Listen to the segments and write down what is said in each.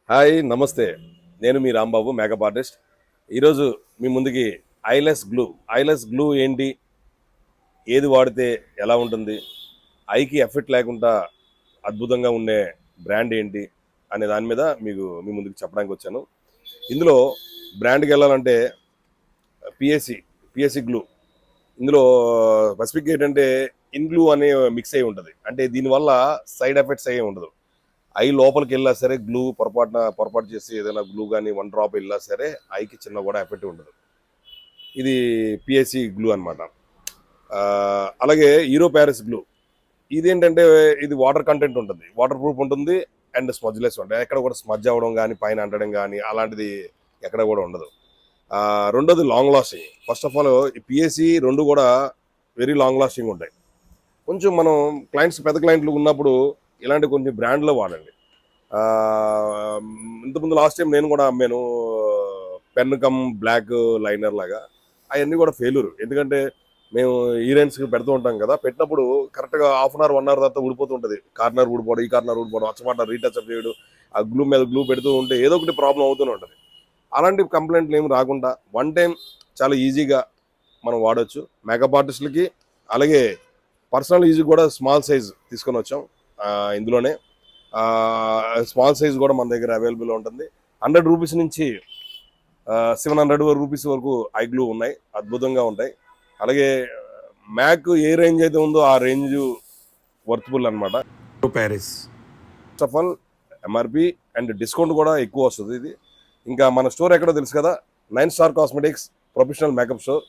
Hi నమస్తే. నేను మీ Rambabu, makeup artist. ఈరోజు మీ ముందుకి ఐలెస్ గ్లూ ఏంటి, ఏది వాడితే ఎలా ఉంటుంది, ఐకి ఎఫెక్ట్ లేకుండా అద్భుతంగా ఉండే బ్రాండ్ ఏంటి అనే దాని మీద మీ ముందుకు చెప్పడానికి వచ్చాను. ఇందులో బ్రాండ్కి వెళ్ళాలంటే పిఎస్సి గ్లూ. ఇందులో స్పెసిఫిక్ ఏంటంటే ఇన్ గ్లూ అనే మిక్స్ అయి ఉంటుంది. అంటే దీనివల్ల సైడ్ ఎఫెక్ట్స్ అయ్యి ఉండదు. ఐ లోపలికి వెళ్ళా సరే గ్లూ పొరపాటు చేసి ఏదైనా గ్లూ కానీ 1 డ్రాప్ వెళ్ళా సరే ఐకి చిన్న కూడా ఎఫెక్ట్ ఉండదు. ఇది పిఎస్సి గ్లూ అనమాట. అలాగే హీరో ప్యారిస్ గ్లూ. ఇదేంటంటే ఇది వాటర్ కంటెంట్ ఉంటుంది, వాటర్ ప్రూఫ్ ఉంటుంది అండ్ స్మజ్లెస్ ఉంటాయి. ఎక్కడ కూడా స్మజ్ అవ్వడం కానీ పైన అంటడం కానీ అలాంటిది ఎక్కడ కూడా ఉండదు. రెండోది long lasting. First of all PSC రెండు కూడా వెరీ లాంగ్ లాస్టింగ్ ఉంటాయి. కొంచెం మనం పెద్ద క్లయింట్లు ఉన్నప్పుడు ఇలాంటి కొన్ని బ్రాండ్లో వాడండి. ఇంతకుముందు లాస్ట్ టైం నేను కూడా అమ్మాను పెన్ కమ్ బ్లాక్ లైనర్ లాగా. అవన్నీ కూడా ఫెయిల్యూర్. ఎందుకంటే మేము హీరోయిన్స్కి పెడుతూ ఉంటాం కదా, పెట్టినప్పుడు కరెక్ట్గా హాఫ్ అన్ అవర్ 1 అవర్ తర్వాత ఊడిపోతూ ఉంటుంది. కార్నర్ ఊడిపోవడం, ఈ కార్నర్ ఊడిపోవడం, అచ్చమాట రీటచ్అప్ చేయడం, ఆ గ్లూ మీద గ్లూ పెడుతూ ఉంటే ఏదో ఒకటి ప్రాబ్లం అవుతూనే ఉంటుంది. అలాంటి కంప్లైంట్లు ఏమి రాకుండా వన్ టైం చాలా ఈజీగా మనం వాడచ్చు మేకప్ ఆర్టిస్టులకి. అలాగే పర్సనల్ యూజ్ కూడా స్మాల్ సైజ్ తీసుకొని వచ్చాం. ఇందులోనే స్మాల్ సైజ్ కూడా మన దగ్గర అవైలబుల్ ఉంటుంది. 100 రూపీస్ నుంచి 700 రూపీస్ వరకు ఐ గ్లూ ఉన్నాయి, అద్భుతంగా ఉంటాయి. అలాగే మ్యాక్ ఏ రేంజ్ అయితే ఉందో ఆ రేంజ్ వర్త్ఫుల్ అనమాట. Paris first of all MRP and discount కూడా ఎక్కువ వస్తుంది. ఇది ఇంకా మన స్టోర్ ఎక్కడో తెలుసు కదా, 9 star cosmetics professional makeup store,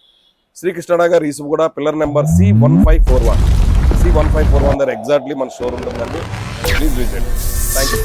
Srikrishnanagar, Isuguda, pillar number C1541 దగ్గర ఎగ్జాక్ట్లీ మన స్టోర్ ఉంటుందండి. Please visit. Thank you.